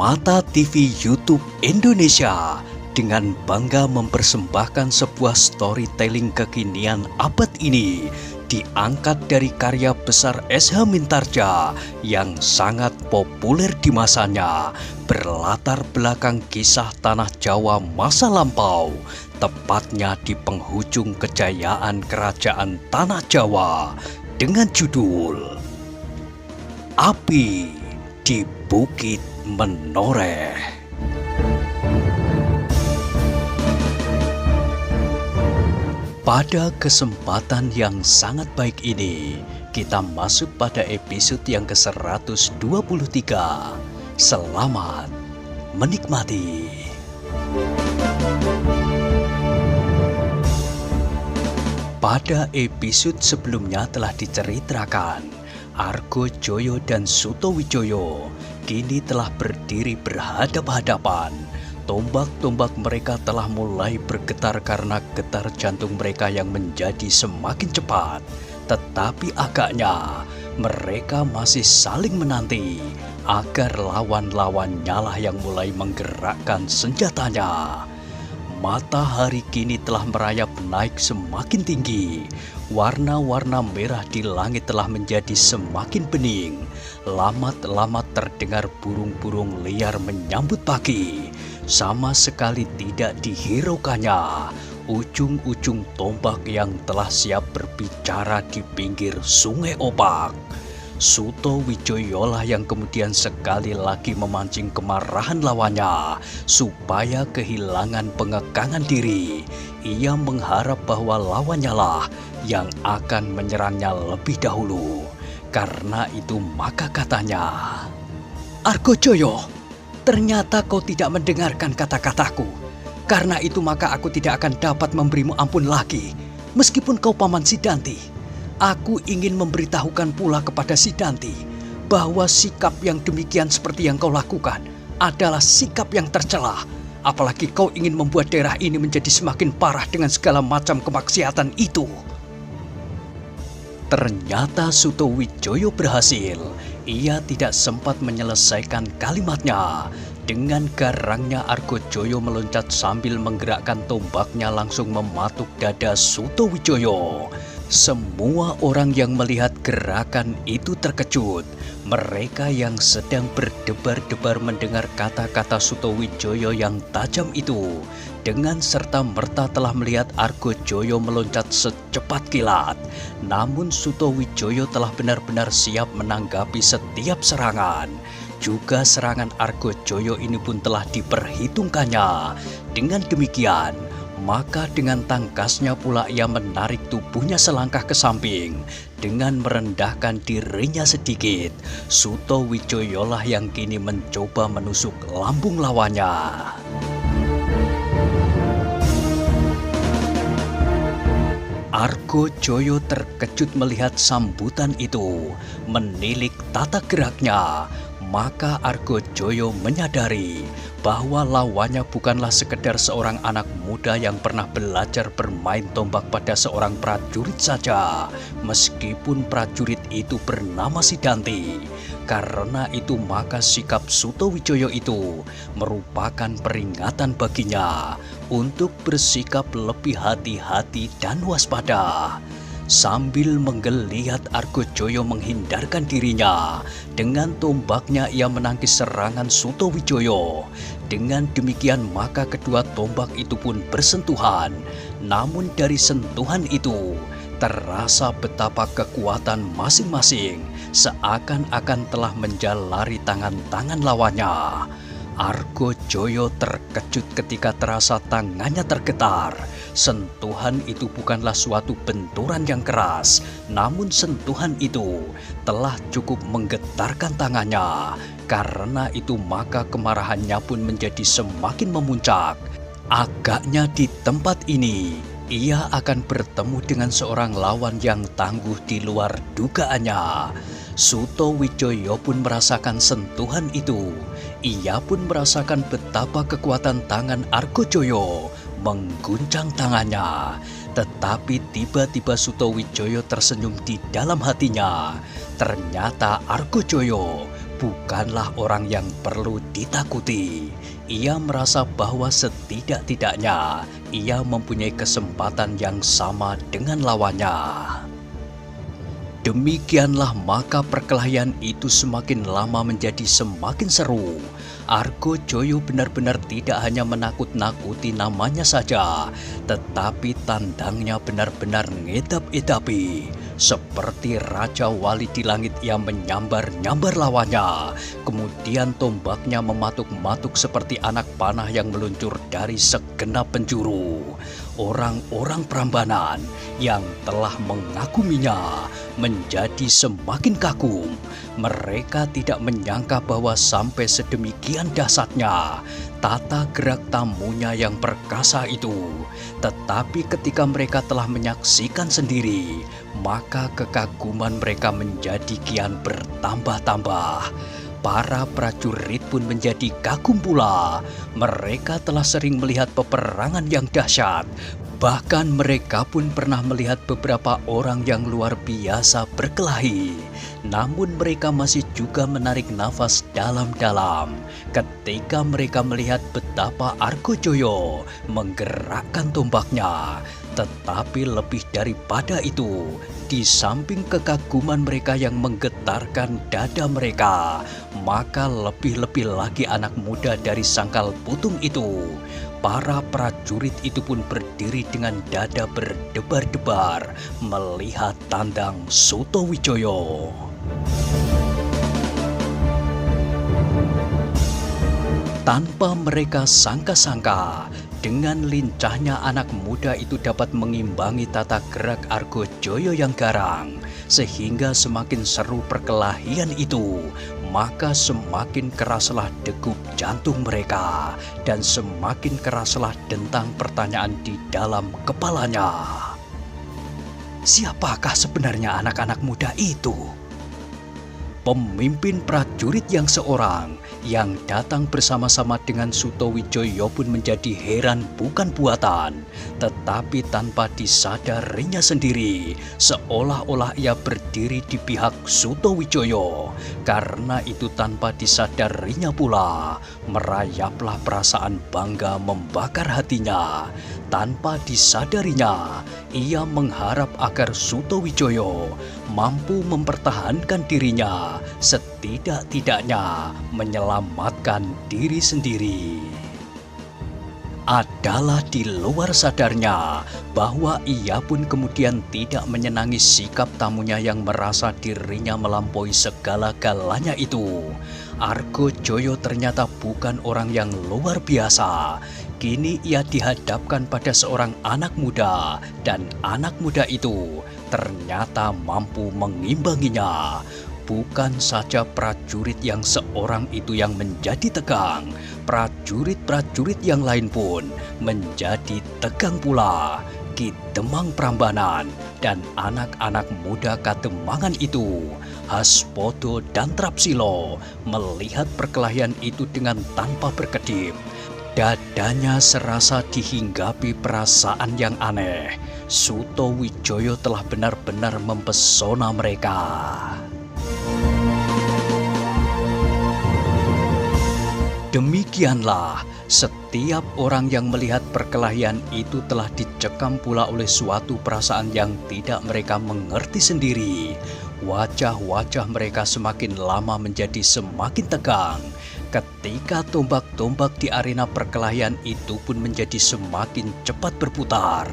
Mata TV YouTube Indonesia dengan bangga mempersembahkan sebuah storytelling kekinian abad ini diangkat dari karya besar S.H. Mintardja yang sangat populer di masanya, berlatar belakang kisah tanah Jawa masa lampau, tepatnya di penghujung kejayaan kerajaan tanah Jawa dengan judul Api di Bukit Menoreh. Pada kesempatan yang sangat baik ini, kita masuk pada episode yang ke-123. Selamat menikmati. Pada episode sebelumnya telah diceritakan, Argojoyo dan Sutowijoyo kini telah berdiri berhadap-hadapan. Tombak-tombak mereka telah mulai bergetar karena getar jantung mereka yang menjadi semakin cepat. Tetapi agaknya mereka masih saling menanti agar lawan-lawannya lah yang mulai menggerakkan senjatanya. Matahari kini telah merayap naik semakin tinggi. Warna-warna merah di langit telah menjadi semakin bening. Lamat-lamat terdengar burung-burung liar menyambut pagi. Sama sekali tidak dihiraukannya ujung-ujung tombak yang telah siap berbicara di pinggir Sungai Opak. Sutowijoyo lah yang kemudian sekali lagi memancing kemarahan lawannya supaya kehilangan pengekangan diri. Ia mengharap bahwa lawannya lah yang akan menyerangnya lebih dahulu. Karena itu maka katanya, "Argojoyo, ternyata kau tidak mendengarkan kata-kataku. Karena itu maka aku tidak akan dapat memberimu ampun lagi, meskipun kau paman Sidanti. Aku ingin memberitahukan pula kepada Sidanti bahwa sikap yang demikian seperti yang kau lakukan adalah sikap yang tercela. Apalagi kau ingin membuat daerah ini menjadi semakin parah dengan segala macam kemaksiatan itu." Ternyata Sutowijoyo berhasil. Ia tidak sempat menyelesaikan kalimatnya. Dengan garangnya Argojoyo meloncat sambil menggerakkan tombaknya langsung mematuk dada Sutowijoyo. Semua orang yang melihat gerakan itu terkejut. Mereka yang sedang berdebar-debar mendengar kata-kata Sutowijoyo yang tajam itu, dengan serta-merta telah melihat Argojoyo meloncat secepat kilat. Namun Sutowijoyo telah benar-benar siap menanggapi setiap serangan. Juga serangan Argojoyo ini pun telah diperhitungkannya. Dengan demikian, maka dengan tangkasnya pula ia menarik tubuhnya selangkah ke samping. Dengan merendahkan dirinya sedikit, Sutowijoyo lah yang kini mencoba menusuk lambung lawannya. Argojoyo terkejut melihat sambutan itu, menilik tata geraknya. Maka Argojoyo menyadari bahwa lawannya bukanlah sekedar seorang anak muda yang pernah belajar bermain tombak pada seorang prajurit saja, meskipun prajurit itu bernama Sidanti. Karena itu maka sikap Sutowijoyo itu merupakan peringatan baginya untuk bersikap lebih hati-hati dan waspada. Sambil menggeliat, Argojoyo menghindarkan dirinya. Dengan tombaknya ia menangkis serangan Sutowijoyo. Dengan demikian maka kedua tombak itu pun bersentuhan. Namun dari sentuhan itu terasa betapa kekuatan masing-masing seakan-akan telah menjalari tangan-tangan lawannya. Argojoyo terkejut ketika terasa tangannya tergetar. Sentuhan itu bukanlah suatu benturan yang keras, namun sentuhan itu telah cukup menggetarkan tangannya. Karena itu maka kemarahannya pun menjadi semakin memuncak. Agaknya di tempat ini ia akan bertemu dengan seorang lawan yang tangguh di luar dugaannya. Sutowijoyo pun merasakan sentuhan itu. Ia pun merasakan betapa kekuatan tangan Argojoyo mengguncang tangannya. Tetapi tiba-tiba Sutowijoyo tersenyum di dalam hatinya. Ternyata Argojoyo bukanlah orang yang perlu ditakuti. Ia merasa bahwa setidak-tidaknya ia mempunyai kesempatan yang sama dengan lawannya. Demikianlah maka perkelahian itu semakin lama menjadi semakin seru. Argojoyo benar-benar tidak hanya menakut-nakuti namanya saja, tetapi tandangnya benar-benar ngedap-edapi. Seperti Raja Wali di langit yang menyambar-nyambar lawannya. Kemudian tombaknya mematuk-matuk seperti anak panah yang meluncur dari segenap penjuru. Orang-orang Prambanan yang telah mengaguminya menjadi semakin kagum. Mereka tidak menyangka bahwa sampai sedemikian dahsyatnya tata gerak tamunya yang perkasa itu. Tetapi ketika mereka telah menyaksikan sendiri, maka kekaguman mereka menjadi kian bertambah-tambah. Para prajurit pun menjadi kagum pula. Mereka telah sering melihat peperangan yang dahsyat. Bahkan mereka pun pernah melihat beberapa orang yang luar biasa berkelahi. Namun mereka masih juga menarik nafas dalam-dalam ketika mereka melihat betapa Argojoyo menggerakkan tombaknya. Tetapi lebih daripada itu, di samping kekaguman mereka yang menggetarkan dada mereka, maka lebih-lebih lagi anak muda dari Sangkal Putung itu. Para prajurit itu pun berdiri dengan dada berdebar-debar melihat tandang Sutowijoyo. Tanpa mereka sangka-sangka, dengan lincahnya anak muda itu dapat mengimbangi tata gerak Argojoyo yang garang, sehingga semakin seru perkelahian itu, maka semakin keraslah degup jantung mereka, dan semakin keraslah dentang pertanyaan di dalam kepalanya. Siapakah sebenarnya anak-anak muda itu? Pemimpin prajurit yang seorang yang datang bersama-sama dengan Sutowijoyo pun menjadi heran bukan buatan, tetapi tanpa disadarinya sendiri, seolah-olah ia berdiri di pihak Sutowijoyo. Karena itu tanpa disadarinya pula, merayaplah perasaan bangga membakar hatinya. Tanpa disadarinya, ia mengharap agar Sutowijoyo mampu mempertahankan dirinya, setidak-tidaknya menyelamatkan diri sendiri. Adalah di luar sadarnya bahwa ia pun kemudian tidak menyenangi sikap tamunya yang merasa dirinya melampaui segala-galanya itu. Argojoyo ternyata bukan orang yang luar biasa. Kini ia dihadapkan pada seorang anak muda, dan anak muda itu ternyata mampu mengimbanginya. Bukan saja prajurit yang seorang itu yang menjadi tegang, prajurit-prajurit yang lain pun menjadi tegang pula. Ki Demang Prambanan dan anak-anak muda Kademangan itu, Haspodo dan Trapsilo, melihat perkelahian itu dengan tanpa berkedip. Dadanya serasa dihinggapi perasaan yang aneh. Sutowijoyo telah benar-benar mempesona mereka. Demikianlah, setiap orang yang melihat perkelahian itu telah dicekam pula oleh suatu perasaan yang tidak mereka mengerti sendiri. Wajah-wajah mereka semakin lama menjadi semakin tegang. Ketika tombak-tombak di arena perkelahian itu pun menjadi semakin cepat berputar,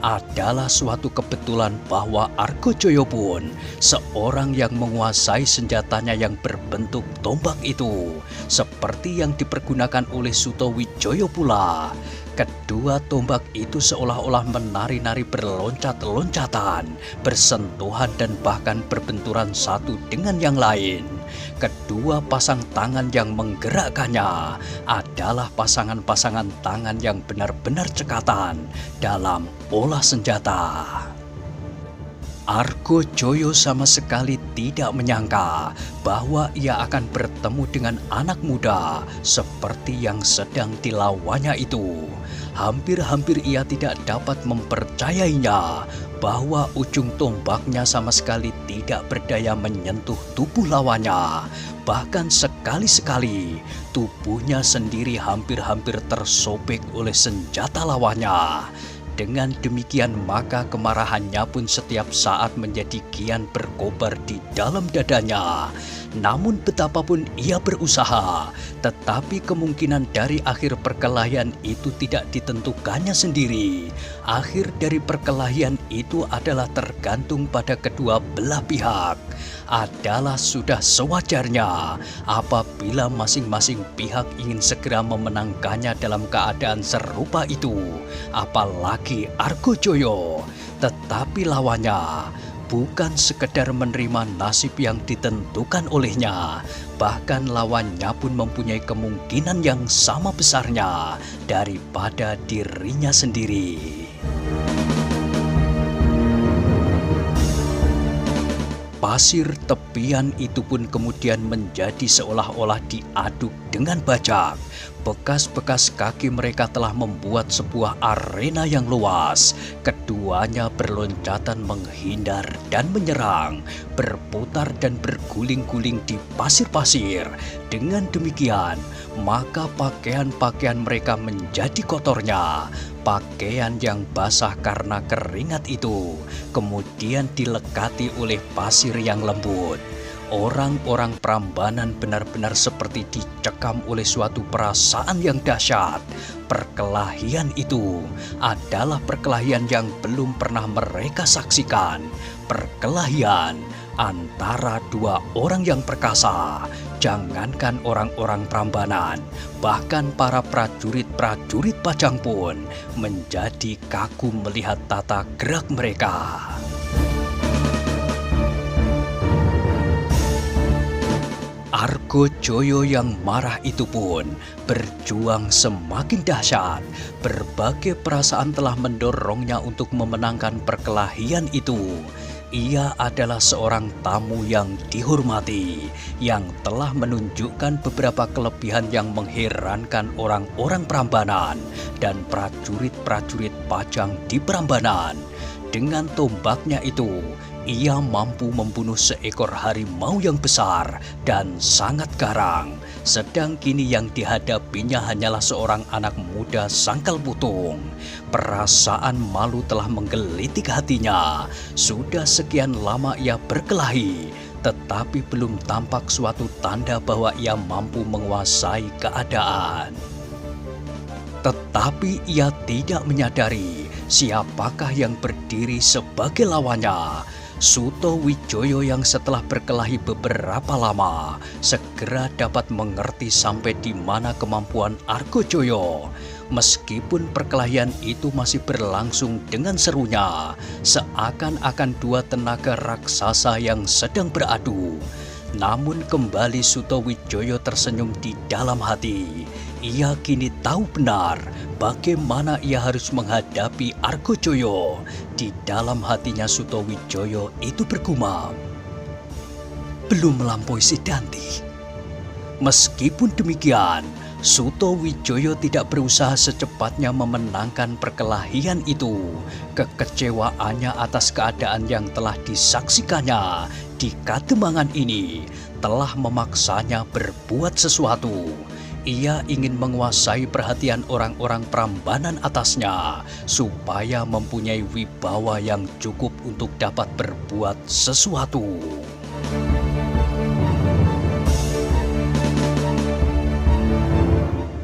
adalah suatu kebetulan bahwa Argojoyo pun seorang yang menguasai senjatanya yang berbentuk tombak itu, seperti yang dipergunakan oleh Sutowijoyo pula. Kedua tombak itu seolah-olah menari-nari berloncat-loncatan, bersentuhan dan bahkan berbenturan satu dengan yang lain. Kedua pasang tangan yang menggerakkannya adalah pasangan-pasangan tangan yang benar-benar cekatan dalam olah senjata. Argojoyo sama sekali tidak menyangka bahwa ia akan bertemu dengan anak muda seperti yang sedang dilawannya itu. Hampir-hampir ia tidak dapat mempercayainya bahwa ujung tombaknya sama sekali tidak berdaya menyentuh tubuh lawannya. Bahkan sekali-sekali tubuhnya sendiri hampir-hampir tersobek oleh senjata lawannya. Dengan demikian maka kemarahannya pun setiap saat menjadi kian berkobar di dalam dadanya. Namun betapapun ia berusaha, tetapi kemungkinan dari akhir perkelahian itu tidak ditentukannya sendiri. Akhir dari perkelahian itu adalah tergantung pada kedua belah pihak. Adalah sudah sewajarnya apabila masing-masing pihak ingin segera memenangkannya dalam keadaan serupa itu. Apalagi Argojoyo, tetapi lawannya bukan sekedar menerima nasib yang ditentukan olehnya, bahkan lawannya pun mempunyai kemungkinan yang sama besarnya daripada dirinya sendiri. Pasir tepian itu pun kemudian menjadi seolah-olah diaduk dengan bajak. Bekas-bekas kaki mereka telah membuat sebuah arena yang luas. Keduanya berloncatan menghindar dan menyerang, berputar dan berguling-guling di pasir-pasir. Dengan demikian, maka pakaian-pakaian mereka menjadi kotornya. Pakaian yang basah karena keringat itu kemudian dilekati oleh pasir yang lembut. Orang-orang Prambanan benar-benar seperti dicekam oleh suatu perasaan yang dahsyat. Perkelahian itu adalah perkelahian yang belum pernah mereka saksikan. Perkelahian antara dua orang yang perkasa. Jangankan orang-orang Prambanan, bahkan para prajurit-prajurit Pajang pun menjadi kagum melihat tata gerak mereka. Argojoyo yang marah itu pun berjuang semakin dahsyat. Berbagai perasaan telah mendorongnya untuk memenangkan perkelahian itu. Ia adalah seorang tamu yang dihormati, yang telah menunjukkan beberapa kelebihan yang mengherankan orang-orang Prambanan dan prajurit-prajurit Pajang di Prambanan. Dengan tombaknya itu, ia mampu membunuh seekor harimau yang besar dan sangat garang. Sedang kini yang dihadapinya hanyalah seorang anak muda sangkal putung. Perasaan malu telah menggelitik hatinya. Sudah sekian lama ia berkelahi, tetapi belum tampak suatu tanda bahwa ia mampu menguasai keadaan. Tetapi ia tidak menyadari siapakah yang berdiri sebagai lawannya. Sutowijoyo yang setelah berkelahi beberapa lama segera dapat mengerti sampai di mana kemampuan Argojoyo. Meskipun perkelahian itu masih berlangsung dengan serunya, seakan-akan dua tenaga raksasa yang sedang beradu. Namun kembali Sutowijoyo tersenyum di dalam hati. Ia kini tahu benar bagaimana ia harus menghadapi Argojoyo. Di dalam hatinya Sutowijoyo itu bergumam, belum melampaui Sidanti. Meskipun demikian, Sutowijoyo tidak berusaha secepatnya memenangkan perkelahian itu. Kekecewaannya atas keadaan yang telah disaksikannya di Kademangan ini telah memaksanya berbuat sesuatu. Ia ingin menguasai perhatian orang-orang Prambanan atasnya, supaya mempunyai wibawa yang cukup untuk dapat berbuat sesuatu.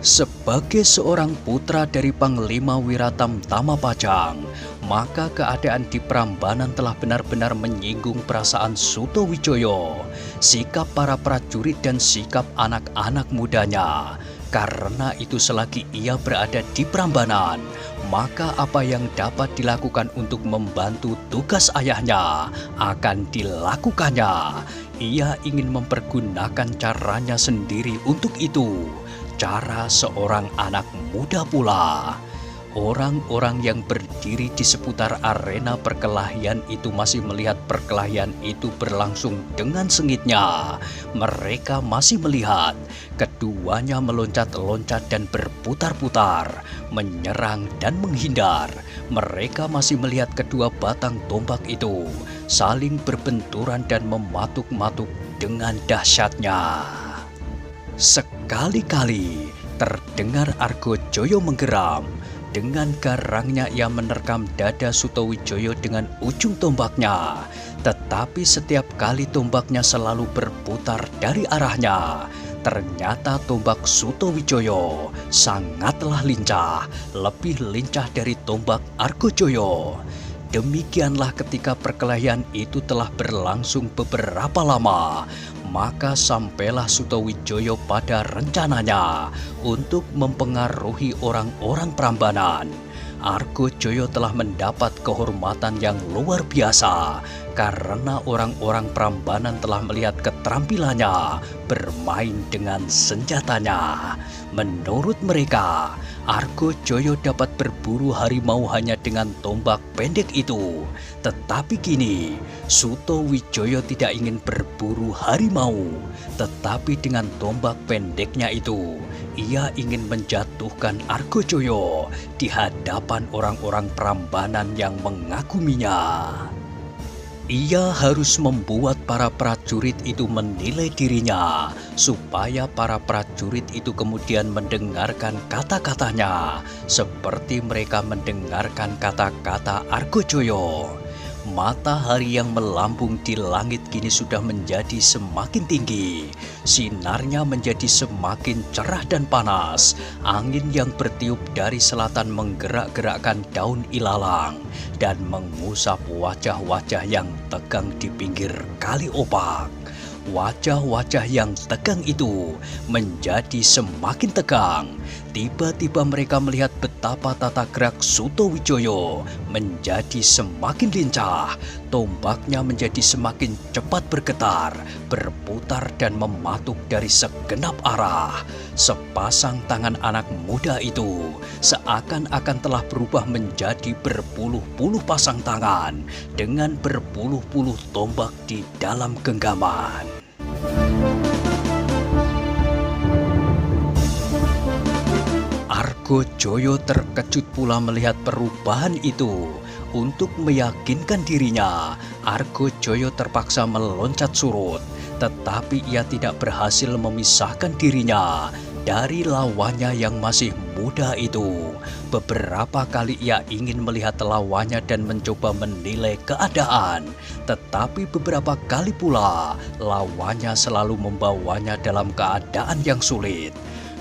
Sebagai seorang putra dari Panglima Wiratamtama Pajang, maka keadaan di Prambanan telah benar-benar menyinggung perasaan Sutowijoyo, sikap para prajurit dan sikap anak-anak mudanya. Karena itu selagi ia berada di Prambanan, maka apa yang dapat dilakukan untuk membantu tugas ayahnya akan dilakukannya. Ia ingin mempergunakan caranya sendiri untuk itu. Cara seorang anak muda pula. Orang-orang yang berdiri di seputar arena perkelahian itu masih melihat perkelahian itu berlangsung dengan sengitnya. Mereka masih melihat keduanya meloncat-loncat dan berputar-putar, menyerang dan menghindar. Mereka masih melihat kedua batang tombak itu saling berbenturan dan mematuk-matuk dengan dahsyatnya. Sekali-kali terdengar Argojoyo menggeram. Dengan garangnya ia menerkam dada Sutowijoyo dengan ujung tombaknya. Tetapi setiap kali tombaknya selalu berputar dari arahnya. Ternyata tombak Sutowijoyo sangatlah lincah, lebih lincah dari tombak Argojoyo. Demikianlah ketika perkelahian itu telah berlangsung beberapa lama, maka sampailah Sutowijoyo pada rencananya untuk mempengaruhi orang-orang Prambanan. Argojoyo telah mendapat kehormatan yang luar biasa karena orang-orang Prambanan telah melihat keterampilannya bermain dengan senjatanya. Menurut mereka, Argojoyo dapat berburu harimau hanya dengan tombak pendek itu. Tetapi kini, Sutowijoyo tidak ingin berburu harimau, tetapi dengan tombak pendeknya itu, ia ingin menjatuhkan Argojoyo di hadapan orang-orang Prambanan yang mengaguminya. Ia harus membuat para prajurit itu menilai dirinya, supaya para prajurit itu kemudian mendengarkan kata-katanya, seperti mereka mendengarkan kata-kata Argojoyo. Matahari yang melambung di langit kini sudah menjadi semakin tinggi. Sinarnya menjadi semakin cerah dan panas. Angin yang bertiup dari selatan menggerak-gerakkan daun ilalang dan mengusap wajah-wajah yang tegang di pinggir kali opak. Wajah-wajah yang tegang itu menjadi semakin tegang. Tiba-tiba mereka melihat betapa tata gerak Sutowijoyo menjadi semakin lincah. Tombaknya menjadi semakin cepat bergetar, berputar dan mematuk dari segenap arah. Sepasang tangan anak muda itu seakan-akan telah berubah menjadi berpuluh-puluh pasang tangan dengan berpuluh-puluh tombak di dalam genggaman. Argojoyo terkejut pula melihat perubahan itu. Untuk meyakinkan dirinya, Argojoyo terpaksa meloncat surut, tetapi ia tidak berhasil memisahkan dirinya dari lawannya yang masih muda itu. Beberapa kali ia ingin melihat lawannya dan mencoba menilai keadaan, tetapi beberapa kali pula lawannya selalu membawanya dalam keadaan yang sulit.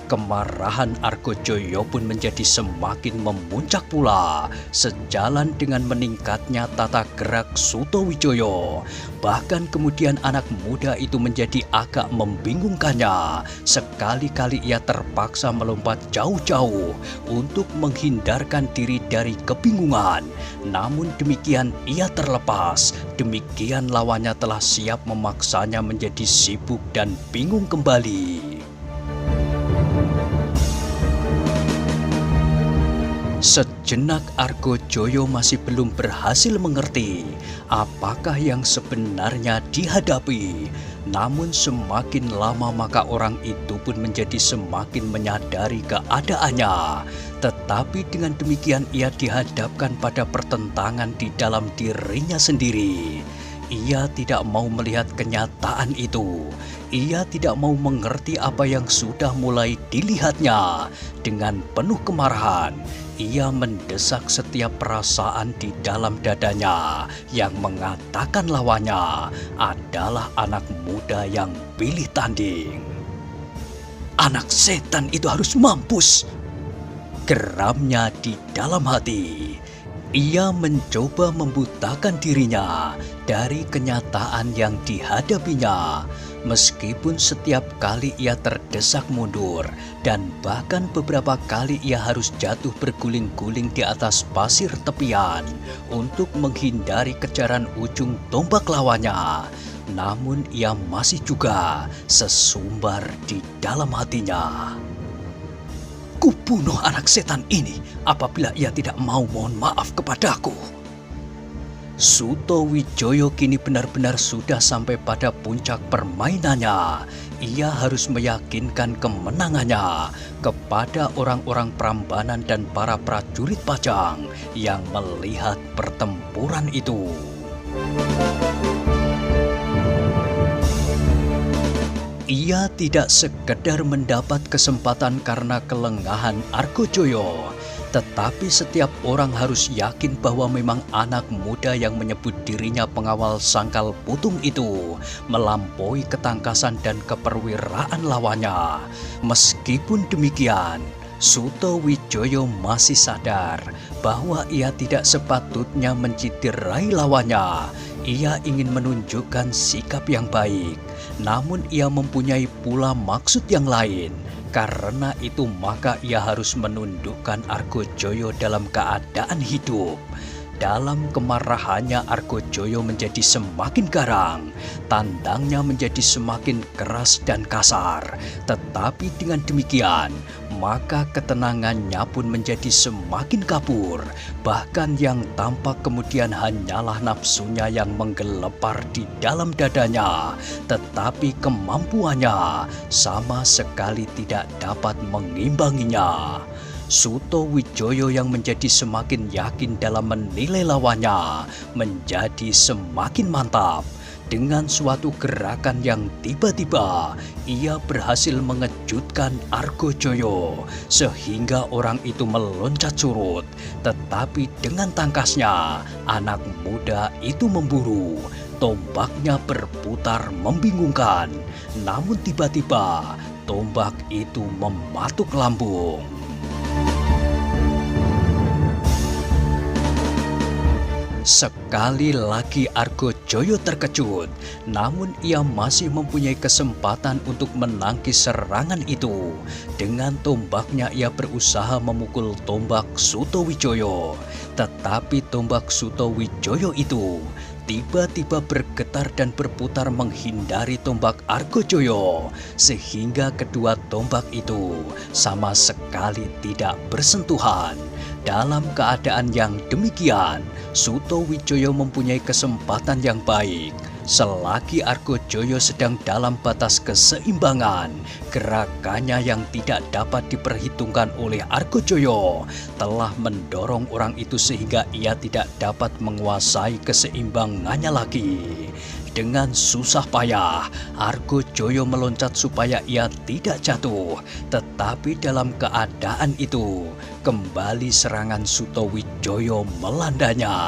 Kemarahan Argojoyo pun menjadi semakin memuncak pula, sejalan dengan meningkatnya tata gerak Sutowijoyo. Bahkan kemudian anak muda itu menjadi agak membingungkannya. Sekali-kali ia terpaksa melompat jauh-jauh untuk menghindarkan diri dari kebingungan. Namun demikian ia terlepas. Demikian lawannya telah siap memaksanya menjadi sibuk dan bingung kembali. Sejenak Argojoyo masih belum berhasil mengerti apakah yang sebenarnya dihadapi. Namun semakin lama maka orang itu pun menjadi semakin menyadari keadaannya. Tetapi dengan demikian ia dihadapkan pada pertentangan di dalam dirinya sendiri. Ia tidak mau melihat kenyataan itu. Ia tidak mau mengerti apa yang sudah mulai dilihatnya. Dengan penuh kemarahan, ia mendesak setiap perasaan di dalam dadanya yang mengatakan lawannya adalah anak muda yang pilih tanding. Anak setan itu harus mampus, geramnya di dalam hati. Ia mencoba membutakan dirinya dari kenyataan yang dihadapinya. Meskipun setiap kali ia terdesak mundur dan bahkan beberapa kali ia harus jatuh berguling-guling di atas pasir tepian untuk menghindari kejaran ujung tombak lawannya. Namun ia masih juga sesumbar di dalam hatinya. Kubunuh anak setan ini apabila ia tidak mau mohon maaf kepadaku. Suto Wijoyo kini benar-benar sudah sampai pada puncak permainannya. Ia harus meyakinkan kemenangannya kepada orang-orang Prambanan dan para prajurit Pajang yang melihat pertempuran itu. Ia tidak sekedar mendapat kesempatan karena kelengahan Argojoyo, tetapi setiap orang harus yakin bahwa memang anak muda yang menyebut dirinya pengawal sangkal putung itu melampaui ketangkasan dan keperwiraan lawannya. Meskipun demikian, Suto Wijoyo masih sadar bahwa ia tidak sepatutnya menciderai lawannya. Ia ingin menunjukkan sikap yang baik, namun ia mempunyai pula maksud yang lain. Karena itu maka ia harus menundukkan Argojoyo dalam keadaan hidup. Dalam kemarahannya Argojoyo menjadi semakin garang, tandangnya menjadi semakin keras dan kasar. Tetapi dengan demikian, maka ketenangannya pun menjadi semakin kabur. Bahkan yang tampak kemudian hanyalah nafsunya yang menggelepar di dalam dadanya. Tetapi kemampuannya sama sekali tidak dapat mengimbanginya. Suto Wijoyo yang menjadi semakin yakin dalam menilai lawannya menjadi semakin mantap. Dengan suatu gerakan yang tiba-tiba, ia berhasil mengejutkan Argojoyo sehingga orang itu meloncat surut. Tetapi dengan tangkasnya, anak muda itu memburu. Tombaknya berputar membingungkan. Namun tiba-tiba, tombak itu mematuk lambung. Sekali lagi Argojoyo terkejut, namun ia masih mempunyai kesempatan untuk menangkis serangan itu. Dengan tombaknya ia berusaha memukul tombak Suto Wijoyo. Tetapi tombak Suto Wijoyo itu tiba-tiba bergetar dan berputar menghindari tombak Argojoyo, sehingga kedua tombak itu sama sekali tidak bersentuhan. Dalam keadaan yang demikian, Suto Wijoyo mempunyai kesempatan yang baik. Selagi Argojoyo sedang dalam batas keseimbangan, gerakannya yang tidak dapat diperhitungkan oleh Argojoyo telah mendorong orang itu sehingga ia tidak dapat menguasai keseimbangannya lagi. Dengan susah payah, Argojoyo meloncat supaya ia tidak jatuh. Tetapi dalam keadaan itu, kembali serangan Suto Wijoyo melandanya.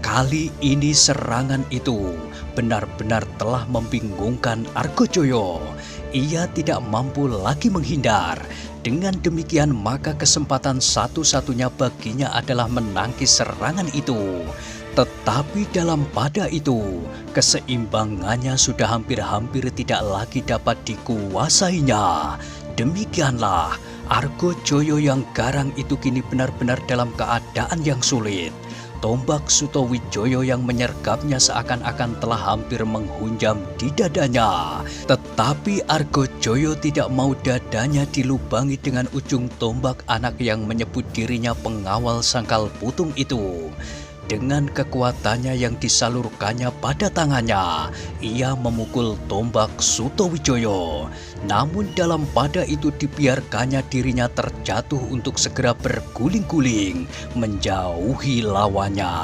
Kali ini serangan itu benar-benar telah membingungkan Argojoyo. Ia tidak mampu lagi menghindar. Dengan demikian maka kesempatan satu-satunya baginya adalah menangkis serangan itu. Tetapi dalam pada itu, keseimbangannya sudah hampir-hampir tidak lagi dapat dikuasainya. Demikianlah, Argojoyo yang garang itu kini benar-benar dalam keadaan yang sulit. Tombak Suto Wijoyo yang menyergapnya seakan-akan telah hampir menghunjam di dadanya. Tetapi Argojoyo tidak mau dadanya dilubangi dengan ujung tombak anak yang menyebut dirinya pengawal sangkal putung itu. Dengan kekuatannya yang disalurkannya pada tangannya, ia memukul tombak Suto Wijoyo. Namun dalam pada itu dibiarkannya dirinya terjatuh untuk segera berguling-guling menjauhi lawannya.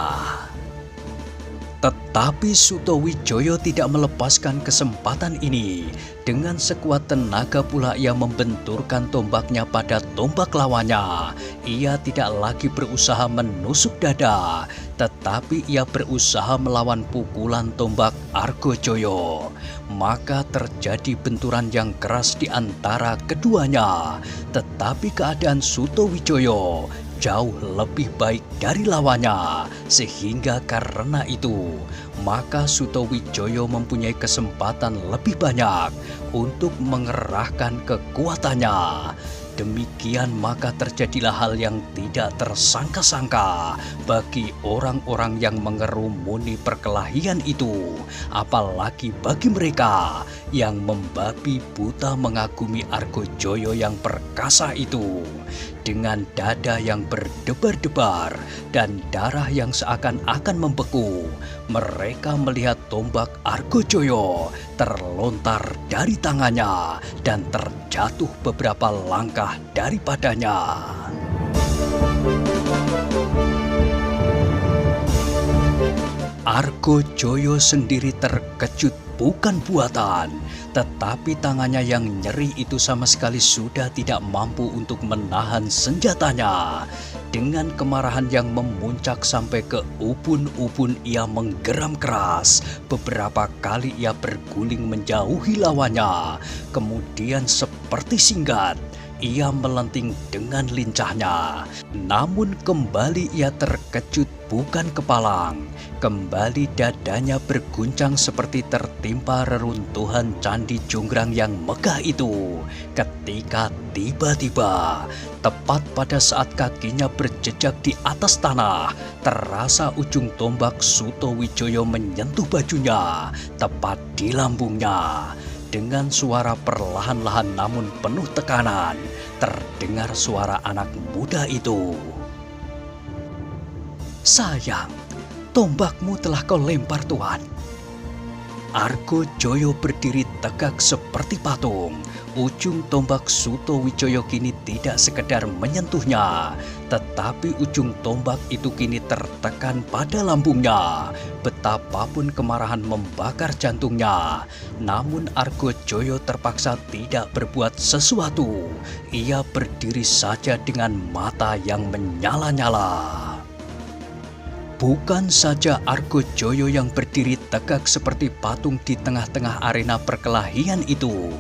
Tetapi Suto Wijoyo tidak melepaskan kesempatan ini. Dengan sekuat tenaga pula ia membenturkan tombaknya pada tombak lawannya. Ia tidak lagi berusaha menusuk dada, tetapi ia berusaha melawan pukulan tombak Argojoyo. Maka terjadi benturan yang keras di antara keduanya. Tetapi keadaan Suto Wijoyo jauh lebih baik dari lawannya, sehingga karena itu maka Suto Wijoyo mempunyai kesempatan lebih banyak untuk mengerahkan kekuatannya. demikian maka terjadilah hal yang tidak tersangka-sangka bagi orang-orang yang mengerumuni perkelahian itu, apalagi bagi mereka yang membabi buta mengagumi Argojoyo yang perkasa itu. Dengan dada yang berdebar-debar dan darah yang seakan-akan membeku, mereka melihat tombak Argojoyo terlontar dari tangannya dan terjatuh beberapa langkah daripadanya. Argojoyo sendiri terkejut bukan buatan, tetapi tangannya yang nyeri itu sama sekali sudah tidak mampu untuk menahan senjatanya. Dengan kemarahan yang memuncak sampai ke ubun-ubun, ia menggeram keras. Beberapa kali ia berguling menjauhi lawannya. Kemudian seperti singgat, ia melenting dengan lincahnya. Namun kembali ia terkejut bukan kepalang. Kembali dadanya berguncang seperti tertimpa reruntuhan Candi Jonggrang yang megah itu. Ketika tiba-tiba, tepat pada saat kakinya berjejak di atas tanah, terasa ujung tombak Sutowijoyo menyentuh bajunya, tepat di lambungnya. Dengan suara perlahan-lahan namun penuh tekanan, terdengar suara anak muda itu. "Sayang, tombakmu telah kau lempar, Tuan." Argojoyo berdiri tegak seperti patung. Ujung tombak Sutowijoyo kini tidak sekedar menyentuhnya, tetapi ujung tombak itu kini tertekan pada lambungnya. Betapapun kemarahan membakar jantungnya, namun Argojoyo terpaksa tidak berbuat sesuatu. Ia berdiri saja dengan mata yang menyala-nyala. Bukan saja Argojoyo yang berdiri tegak seperti patung di tengah-tengah arena perkelahian itu.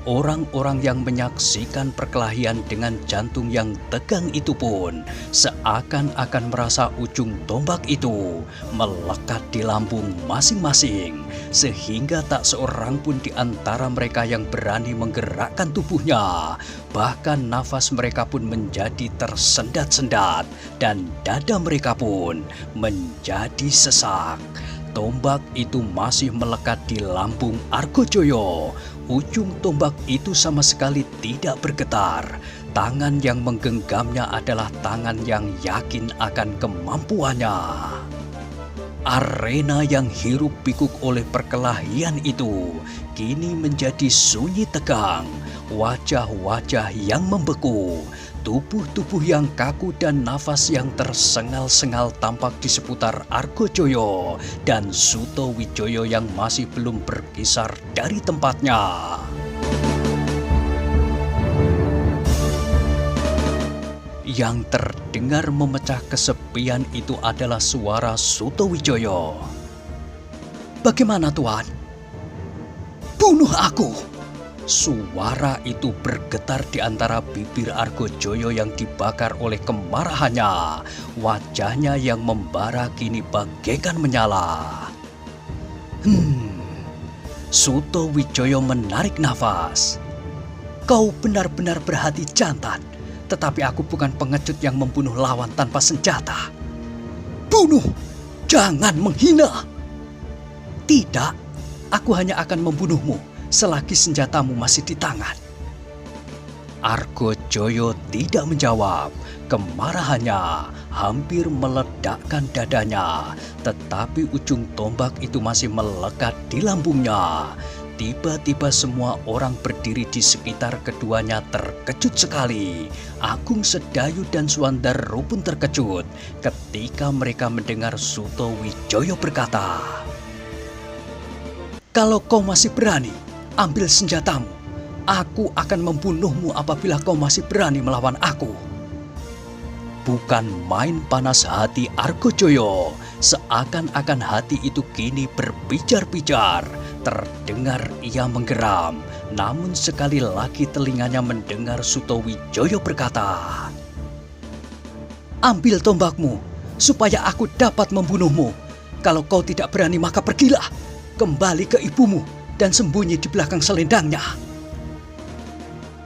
Orang-orang yang menyaksikan perkelahian dengan jantung yang tegang itu pun seakan-akan merasa ujung tombak itu melekat di lambung masing-masing, sehingga tak seorang pun di antara mereka yang berani menggerakkan tubuhnya. Bahkan nafas mereka pun menjadi tersendat-sendat dan dada mereka pun menjadi sesak. Tombak itu masih melekat di lambung Argojoyo. Ujung tombak itu sama sekali tidak bergetar. Tangan yang menggenggamnya adalah tangan yang yakin akan kemampuannya. Arena yang hiruk pikuk oleh perkelahian itu kini menjadi sunyi tegang. Wajah-wajah yang membeku, tubuh-tubuh yang kaku dan nafas yang tersengal-sengal tampak di seputar Argojoyo dan Sutowijoyo yang masih belum berkisar dari tempatnya. Yang terdengar memecah kesepian itu adalah suara Sutowijoyo. "Bagaimana, Tuan? Bunuh aku!" Suara itu bergetar di antara bibir Argojoyo yang dibakar oleh kemarahannya. Wajahnya yang membara kini bagaikan menyala. Sutowijoyo menarik nafas. "Kau benar-benar berhati jantan, tetapi aku bukan pengecut yang membunuh lawan tanpa senjata." "Bunuh! Jangan menghina!" "Tidak, aku hanya akan membunuhmu selagi senjatamu masih di tangan." Argojoyo tidak menjawab. Kemarahannya hampir meledakkan dadanya, tetapi ujung tombak itu masih melekat di lambungnya. Tiba-tiba semua orang berdiri di sekitar keduanya terkejut sekali. Agung Sedayu dan Suandaro pun terkejut ketika mereka mendengar Sutowijoyo berkata, "Kalau kau masih berani, ambil senjatamu. Aku akan membunuhmu apabila kau masih berani melawan aku." Bukan main panas hati Argojoyo. Seakan-akan hati itu kini berpijar-pijar. Terdengar ia menggeram. Namun sekali lagi telinganya mendengar Sutowijoyo berkata, "Ambil tombakmu, supaya aku dapat membunuhmu. Kalau kau tidak berani maka pergilah. Kembali ke ibumu dan sembunyi di belakang selendangnya."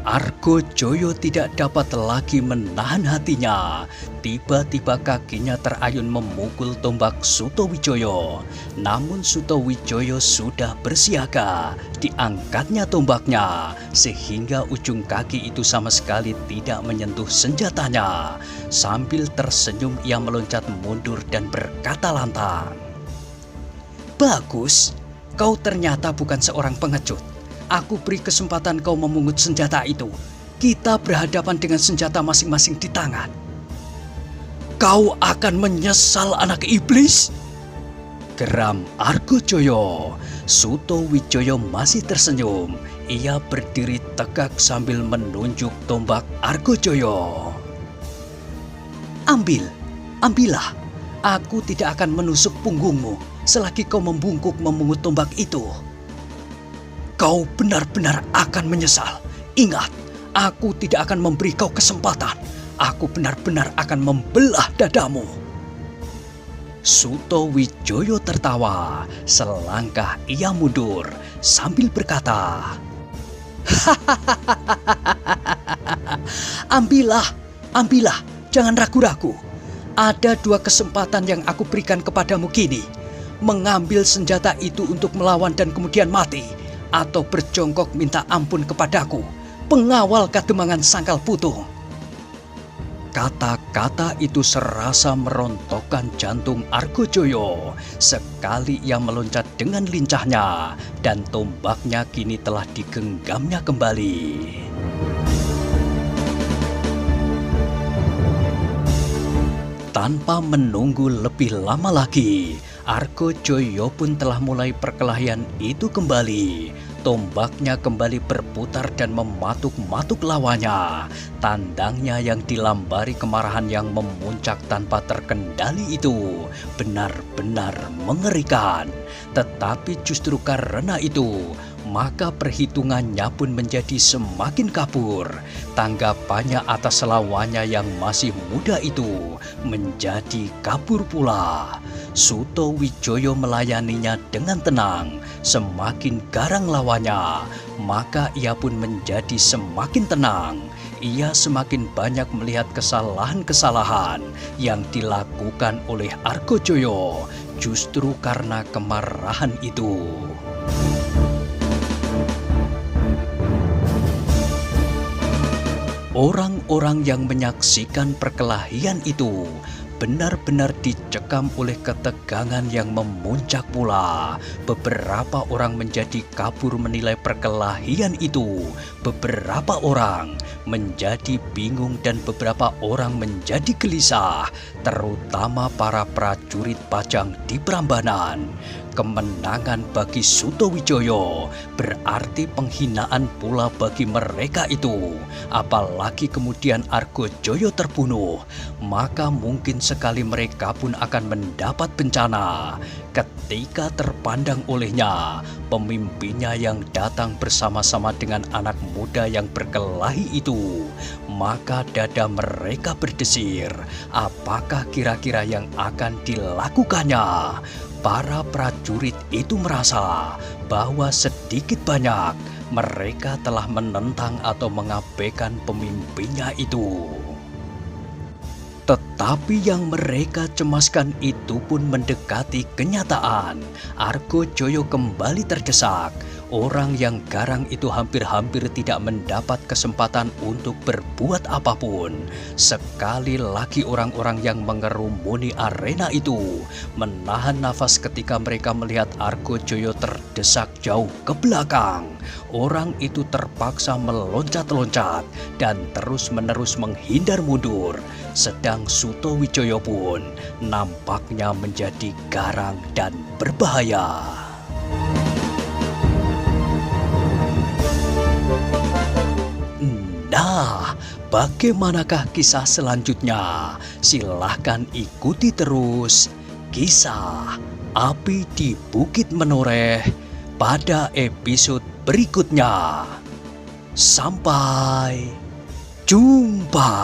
Argojoyo tidak dapat lagi menahan hatinya. Tiba-tiba kakinya terayun memukul tombak Sutowijoyo. Namun Sutowijoyo sudah bersiaga. Diangkatnya tombaknya sehingga ujung kaki itu sama sekali tidak menyentuh senjatanya. Sambil tersenyum ia meloncat mundur dan berkata lantang, "Bagus, kau ternyata bukan seorang pengecut. Aku beri kesempatan kau memungut senjata itu. Kita berhadapan dengan senjata masing-masing di tangan." "Kau akan menyesal, anak iblis!" geram Argojoyo. Sutowijoyo masih tersenyum. Ia berdiri tegak sambil menunjuk tombak Argojoyo. Ambillah. Aku tidak akan menusuk punggungmu selagi kau membungkuk memungut tombak itu." "Kau benar-benar akan menyesal. Ingat, aku tidak akan memberi kau kesempatan. Aku benar-benar akan membelah dadamu." Sutowijoyo tertawa. Selangkah ia mundur sambil berkata, Ambillah, jangan ragu-ragu. Ada 2 kesempatan yang aku berikan kepadamu kini. Mengambil senjata itu untuk melawan dan kemudian mati, atau berjongkok minta ampun kepadaku, pengawal Kademangan Sangkal Putung." Kata-kata itu serasa merontokkan jantung Argojoyo. Sekali ia meloncat dengan lincahnya dan tombaknya kini telah digenggamnya kembali. Tanpa menunggu lebih lama lagi, Argojoyo pun telah mulai perkelahian itu kembali. Tombaknya kembali berputar dan mematuk-matuk lawannya. Tandangnya yang dilambari kemarahan yang memuncak tanpa terkendali itu benar-benar mengerikan. Tetapi justru karena itu, maka perhitungannya pun menjadi semakin kabur. Tanggapannya atas lawannya yang masih muda itu menjadi kabur pula. Sutowijoyo melayaninya dengan tenang. Semakin garang lawannya, maka ia pun menjadi semakin tenang. Ia semakin banyak melihat kesalahan-kesalahan yang dilakukan oleh Argojoyo justru karena kemarahan itu. Orang-orang yang menyaksikan perkelahian itu benar-benar dicekam oleh ketegangan yang memuncak pula. Beberapa orang menjadi kabur menilai perkelahian itu. Beberapa orang menjadi bingung dan beberapa orang menjadi gelisah, terutama para prajurit Pajang di Prambanan. Kemenangan bagi Sutowijoyo berarti penghinaan pula bagi mereka itu. Apalagi kemudian Argojoyo terbunuh, maka mungkin sekali mereka pun akan mendapat bencana ketika terpandang olehnya pemimpinnya yang datang bersama-sama dengan anak muda yang berkelahi itu. Maka dada mereka berdesir. Apakah kira-kira yang akan dilakukannya? Para prajurit itu merasa bahwa sedikit banyak mereka telah menentang atau mengabaikan pemimpinnya itu. Tetapi yang mereka cemaskan itu pun mendekati kenyataan. Argojoyo kembali terdesak. Orang yang garang itu hampir-hampir tidak mendapat kesempatan untuk berbuat apapun. Sekali lagi orang-orang yang mengerumuni arena itu menahan nafas ketika mereka melihat Argojoyo terdesak jauh ke belakang. Orang itu terpaksa meloncat-loncat dan terus-menerus menghindar mundur. Sedang Sutowijoyo pun nampaknya menjadi garang dan berbahaya. Nah, bagaimanakah kisah selanjutnya? Silahkan ikuti terus kisah Api di Bukit Menoreh pada episode berikutnya. Sampai jumpa.